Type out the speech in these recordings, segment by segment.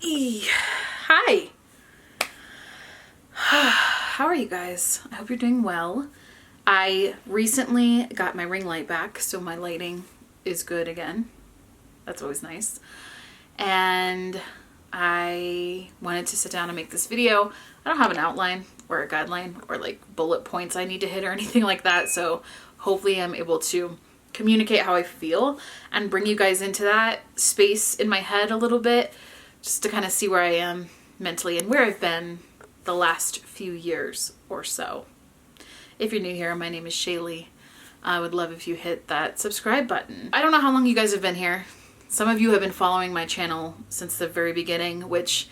Hi. How are you guys? I hope you're doing well. I recently got my ring light back, so my lighting is good again. That's always nice. And I wanted to sit down and make this video. I don't have an outline or a guideline or like bullet points I need to hit or anything like that, so hopefully I'm able to communicate how I feel and bring you guys into that space in my head a little bit, just to kind of see where I am mentally and where I've been the last few years or so. If you're new here, my name is Shaylee. I would love if you hit that subscribe button. I don't know how long you guys have been here. Some of you have been following my channel since the very beginning, which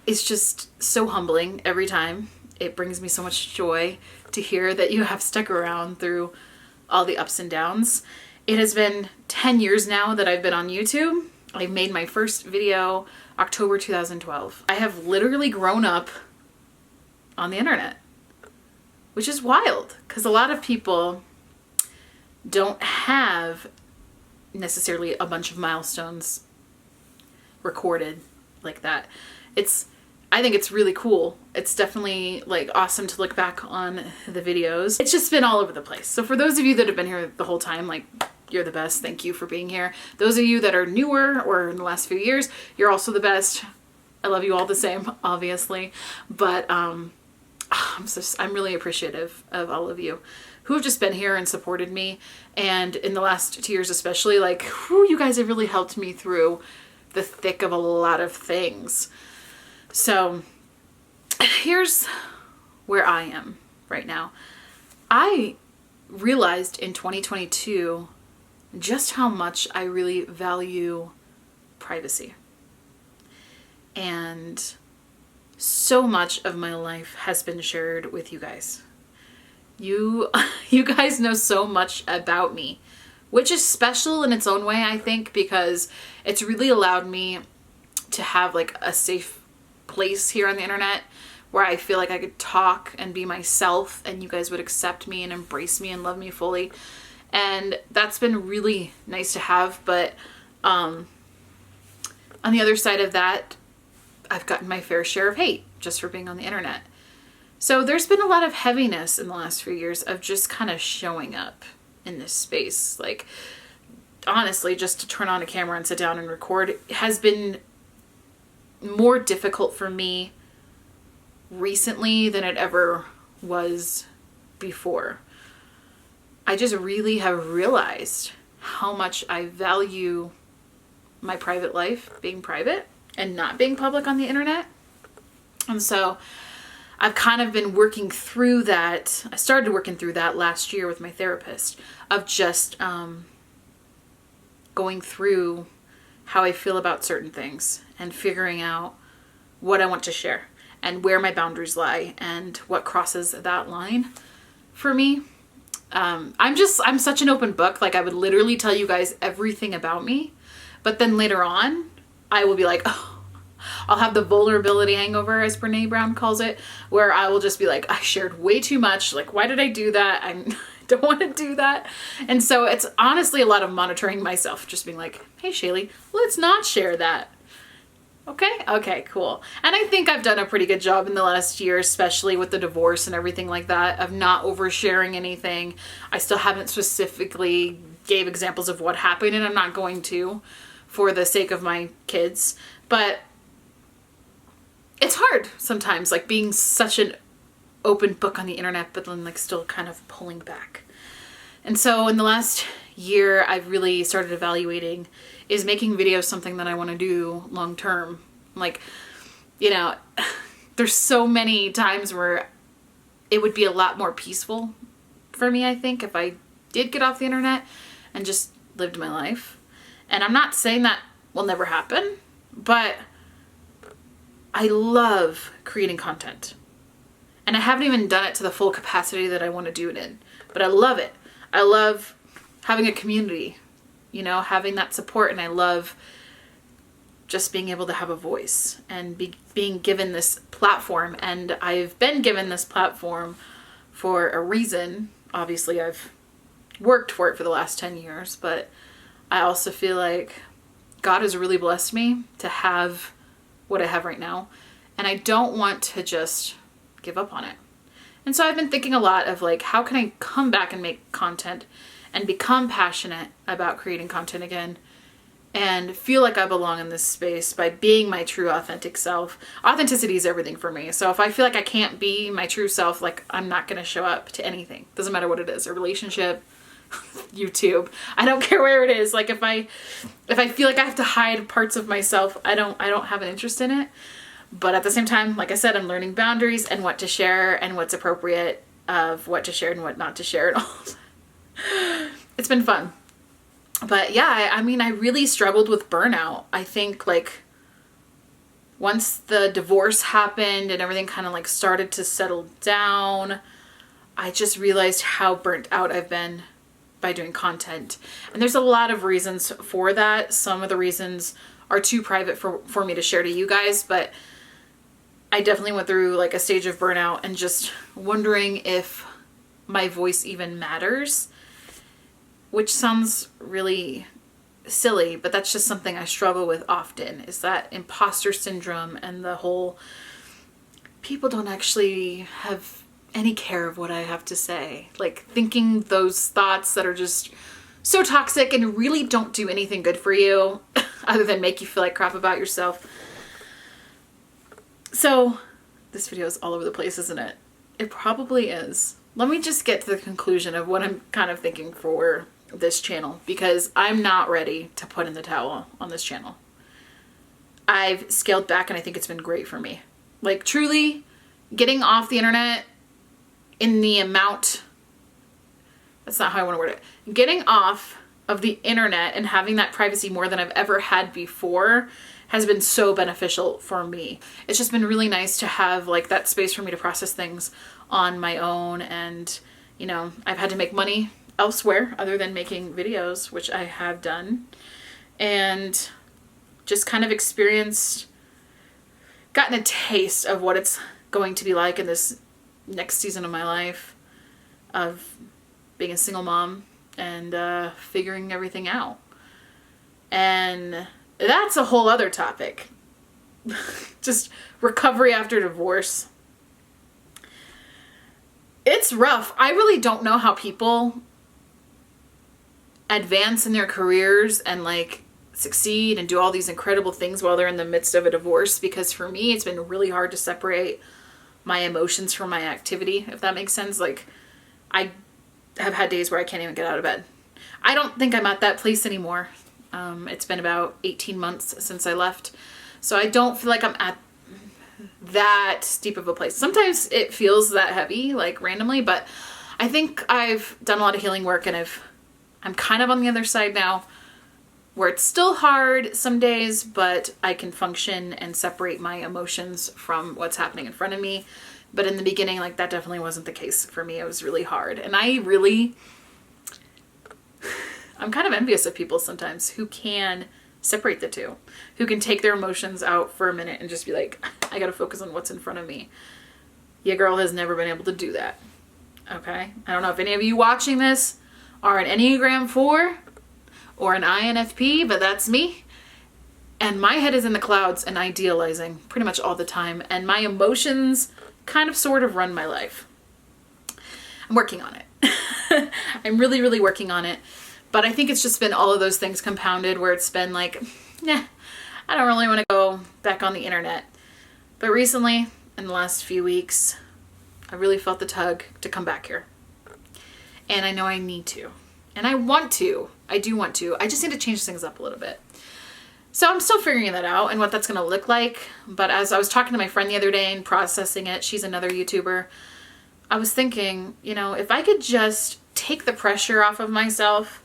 is just so humbling every time. It brings me so much joy to hear that you have stuck around through all the ups and downs. It has been 10 years now that I've been on YouTube. I made my first video October 2012. I have literally grown up on the internet, which is wild because a lot of people don't have necessarily a bunch of milestones recorded like that. I think it's really cool. It's definitely like awesome to look back on the videos. It's just been all over the place. So for those of you that have been here the whole time, like, you're the best. Thank you for being here. Those of you that are newer or in the last few years, you're also the best. I love you all the same, obviously. But I'm really appreciative of all of you who have just been here and supported me. And in the last 2 years especially, like, whew, you guys have really helped me through the thick of a lot of things. So here's where I am right now. I realized in 2022 just how much I really value privacy. And so much of my life has been shared with you guys. You guys know so much about me, which is special in its own way, I think, because it's really allowed me to have like a safe place here on the internet where I feel like I could talk and be myself and you guys would accept me and embrace me and love me fully. And that's been really nice to have. But on the other side of that, I've gotten my fair share of hate just for being on the internet. So there's been a lot of heaviness in the last few years of just kind of showing up in this space. Like, honestly, just to turn on a camera and sit down and record has been more difficult for me recently than it ever was before. I just really have realized how much I value my private life, being private and not being public on the internet. And so I've kind of been working through that. I started working through that last year with my therapist of just going through how I feel about certain things and figuring out what I want to share and where my boundaries lie and what crosses that line for me. I'm such an open book. Like, I would literally tell you guys everything about me, but then later on I will be like, oh, I'll have the vulnerability hangover, as Brene Brown calls it, where I will just be like, I shared way too much. Like, why did I do that? I don't want to do that. And so it's honestly a lot of monitoring myself, just being like, hey, Shaylee, let's not share that. Okay, cool. And I think I've done a pretty good job in the last year, especially with the divorce and everything like that, of not oversharing anything. I still haven't specifically gave examples of what happened, and I'm not going to for the sake of my kids. But it's hard sometimes, like, being such an open book on the internet, but then like still kind of pulling back. And so in the last year, I've really started evaluating, is making videos something that I want to do long term? Like, you know, there's so many times where it would be a lot more peaceful for me, I think, if I did get off the internet and just lived my life. And I'm not saying that will never happen, but I love creating content. And I haven't even done it to the full capacity that I want to do it in, but I love it. I love having a community, you know, having that support. And I love just being able to have a voice and being given this platform. And I've been given this platform for a reason. Obviously, I've worked for it for the last 10 years, but I also feel like God has really blessed me to have what I have right now. And I don't want to just give up on it. And so I've been thinking a lot of like, how can I come back and make content and become passionate about creating content again and feel like I belong in this space by being my true authentic self. Authenticity is everything for me. So if I feel like I can't be my true self, like I'm not going to show up to anything. Doesn't matter what it is, a relationship, YouTube. I don't care where it is. Like if I feel like I have to hide parts of myself, I don't have an interest in it. But at the same time, like I said, I'm learning boundaries and what to share and what's appropriate of what to share and what not to share and all. It's been fun. But yeah, I mean, I really struggled with burnout. I think like once the divorce happened and everything kind of like started to settle down, I just realized how burnt out I've been by doing content. And there's a lot of reasons for that. Some of the reasons are too private for me to share to you guys, but I definitely went through like a stage of burnout and just wondering if my voice even matters, which sounds really silly, but that's just something I struggle with often, is that imposter syndrome and the whole people don't actually have any care of what I have to say. Like thinking those thoughts that are just so toxic and really don't do anything good for you other than make you feel like crap about yourself. So this video is all over the place, isn't it? It probably is. Let me just get to the conclusion of what I'm kind of thinking for this channel, because I'm not ready to put in the towel on this channel. I've scaled back and I think it's been great for me. Like truly getting off the internet in the amount, that's not how I want to word it. Getting off of the internet and having that privacy more than I've ever had before has been so beneficial for me. It's just been really nice to have like that space for me to process things on my own. And, you know, I've had to make money elsewhere other than making videos, which I have done, and just kind of gotten a taste of what it's going to be like in this next season of my life of being a single mom and figuring everything out. And that's a whole other topic. Just recovery after divorce. It's rough. I really don't know how people advance in their careers and like succeed and do all these incredible things while they're in the midst of a divorce, because for me it's been really hard to separate my emotions from my activity, if that makes sense. Like I have had days where I can't even get out of bed. I don't think I'm at that place anymore. It's been about 18 months since I left, so I don't feel like I'm at that steep of a place. Sometimes it feels that heavy, like randomly, but I think I've done a lot of healing work and I'm kind of on the other side now, where it's still hard some days, but I can function and separate my emotions from what's happening in front of me. But in the beginning, like that definitely wasn't the case for me. It was really hard. And I'm kind of envious of people sometimes who can separate the two, who can take their emotions out for a minute and just be like, I gotta focus on what's in front of me. Your girl has never been able to do that. Okay? I don't know if any of you watching this are an Enneagram 4 or an INFP, but that's me. And my head is in the clouds and idealizing pretty much all the time. And my emotions kind of sort of run my life. I'm working on it. I'm really, really working on it. But I think it's just been all of those things compounded where it's been like, nah, I don't really want to go back on the internet. But recently, in the last few weeks, I really felt the tug to come back here. And I know I need to. And I want to. I do want to. I just need to change things up a little bit. So I'm still figuring that out and what that's going to look like. But as I was talking to my friend the other day and processing it, she's another YouTuber, I was thinking, you know, if I could just take the pressure off of myself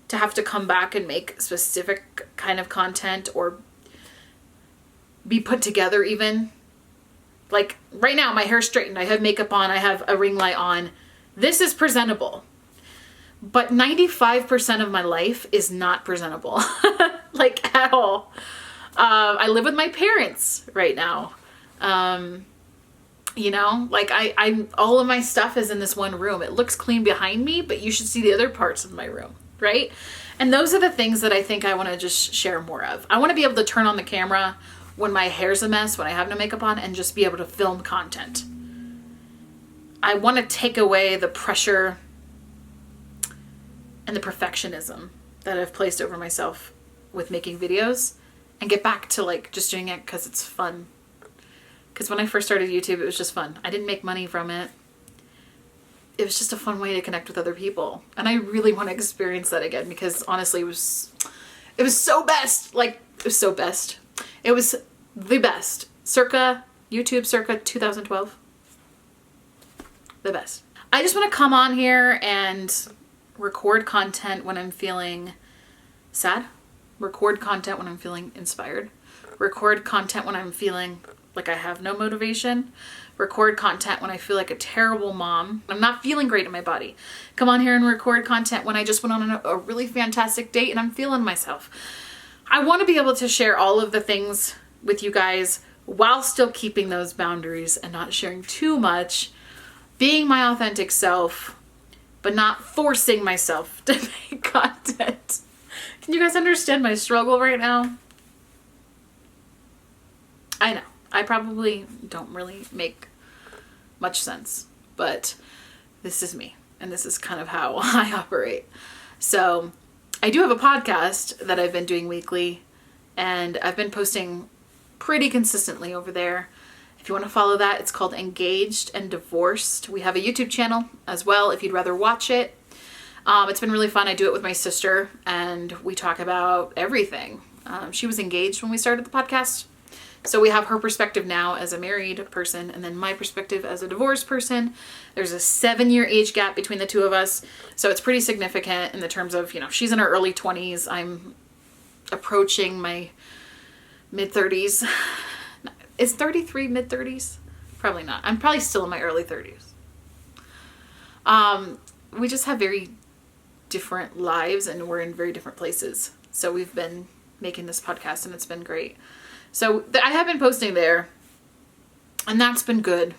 to have to come back and make specific kind of content or be put together even. Like right now, my hair's straightened. I have makeup on. I have a ring light on. This is presentable. But 95% of my life is not presentable. Like at all. I live with my parents right now. You know, like I'm all of my stuff is in this one room. It looks clean behind me, but you should see the other parts of my room, right? And those are the things that I think I want to just share more of. I want to be able to turn on the camera when my hair's a mess, when I have no makeup on, and just be able to film content. I want to take away the pressure and the perfectionism that I've placed over myself with making videos and get back to like just doing it because it's fun. Because when I first started YouTube, it was just fun. I didn't make money from it. It was just a fun way to connect with other people. And I really want to experience that again because honestly, it was so best. Like, it was so best. It was the best. YouTube circa 2012. The best. I just want to come on here and record content when I'm feeling sad. Record content when I'm feeling inspired. Record content when I'm feeling like I have no motivation. Record content when I feel like a terrible mom. I'm not feeling great in my body. Come on here and record content when I just went on a really fantastic date and I'm feeling myself. I want to be able to share all of the things with you guys while still keeping those boundaries and not sharing too much, being my authentic self, but not forcing myself to make content. Can you guys understand my struggle right now? I know. I probably don't really make much sense, but this is me, and this is kind of how I operate. So I do have a podcast that I've been doing weekly, and I've been posting pretty consistently over there. If you want to follow that, it's called Engaged and Divorced. We have a YouTube channel as well if you'd rather watch it. It's been really fun. I do it with my sister and we talk about everything. She was engaged when we started the podcast. So we have her perspective now as a married person and then my perspective as a divorced person. There's a 7-year age gap between the two of us. So it's pretty significant in the terms of, she's in her early 20s. I'm approaching my mid-30s. Is 33 mid-30s? Probably not. I'm probably still in my early 30s. We just have very different lives and we're in very different places. So we've been making this podcast and it's been great. So I have been posting there and that's been good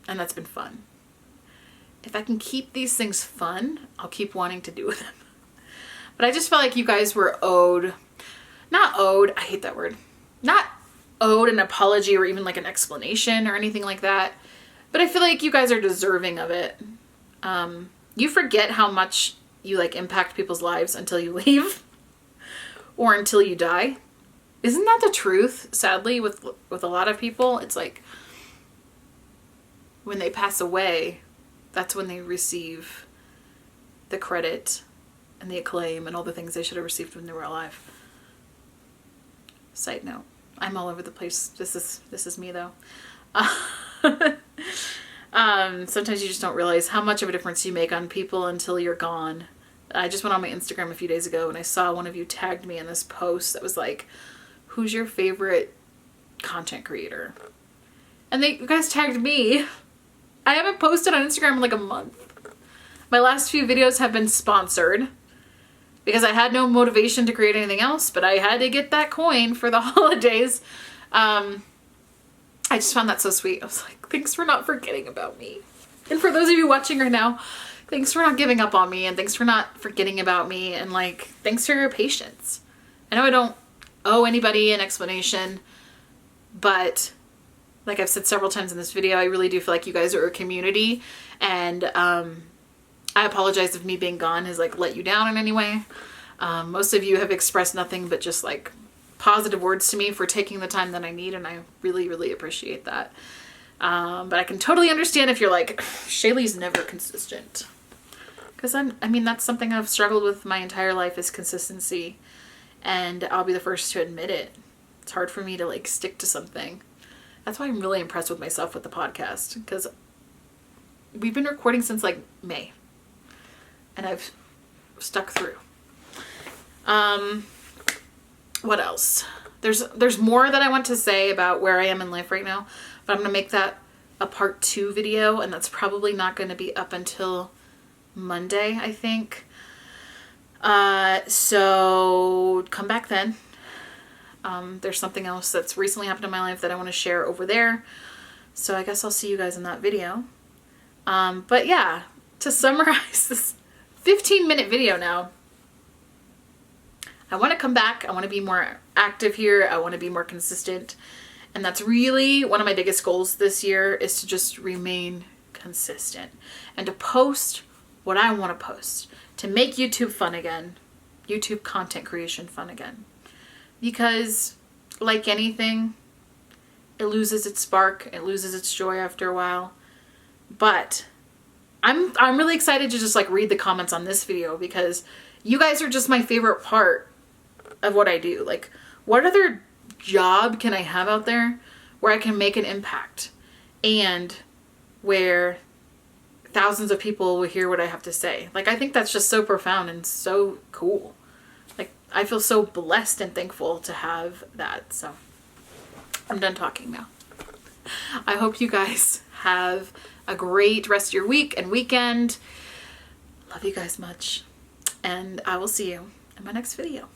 and that's been fun. If I can keep these things fun, I'll keep wanting to do them. But I just felt like you guys were not owed, I hate that word, not owed an apology or even like an explanation or anything like that. But I feel like you guys are deserving of it. You forget how much you like impact people's lives until you leave or until you die. Isn't that the truth? Sadly, with a lot of people, it's like when they pass away, that's when they receive the credit and the acclaim and all the things they should have received when they were alive. Side note. I'm all over the place. This is me though. Sometimes you just don't realize how much of a difference you make on people until you're gone. I just went on my Instagram a few days ago and I saw one of you tagged me in this post that was like, who's your favorite content creator? And you guys tagged me. I haven't posted on Instagram in like a month. My last few videos have been sponsored because I had no motivation to create anything else, but I had to get that coin for the holidays. I just found that so sweet. I was like, thanks for not forgetting about me. And for those of you watching right now, thanks for not giving up on me and thanks for not forgetting about me and like, thanks for your patience. I know I don't owe anybody an explanation, but like I've said several times in this video, I really do feel like you guys are a community and I apologize if me being gone has like let you down in any way. Most of you have expressed nothing but just like positive words to me for taking the time that I need and I really, really appreciate that. But I can totally understand if you're like, Shaylee's never consistent. Because I mean, that's something I've struggled with my entire life is consistency. And I'll be the first to admit it. It's hard for me to like stick to something. That's why I'm really impressed with myself with the podcast. Because we've been recording since like May. And I've stuck through. What else? There's more that I want to say about where I am in life right now. But I'm going to make that a part 2 video. And that's probably not going to be up until Monday, I think. So come back then. There's something else that's recently happened in my life that I want to share over there. So I guess I'll see you guys in that video. But yeah, to summarize this 15-minute video now, I want to come back. I want to be more active here. I want to be more consistent. And that's really one of my biggest goals this year, is to just remain consistent and to post what I want to post, to make YouTube fun again, YouTube content creation fun again. Because like anything, it loses its spark, it loses its joy after a while. But I'm really excited to just like read the comments on this video, because you guys are just my favorite part of what I do. Like, what other job can I have out there where I can make an impact and where thousands of people will hear what I have to say? Like, I think that's just so profound and so cool. Like, I feel so blessed and thankful to have that. So I'm done talking now. I hope you guys have a great rest of your week and weekend. Love you guys much. And I will see you in my next video.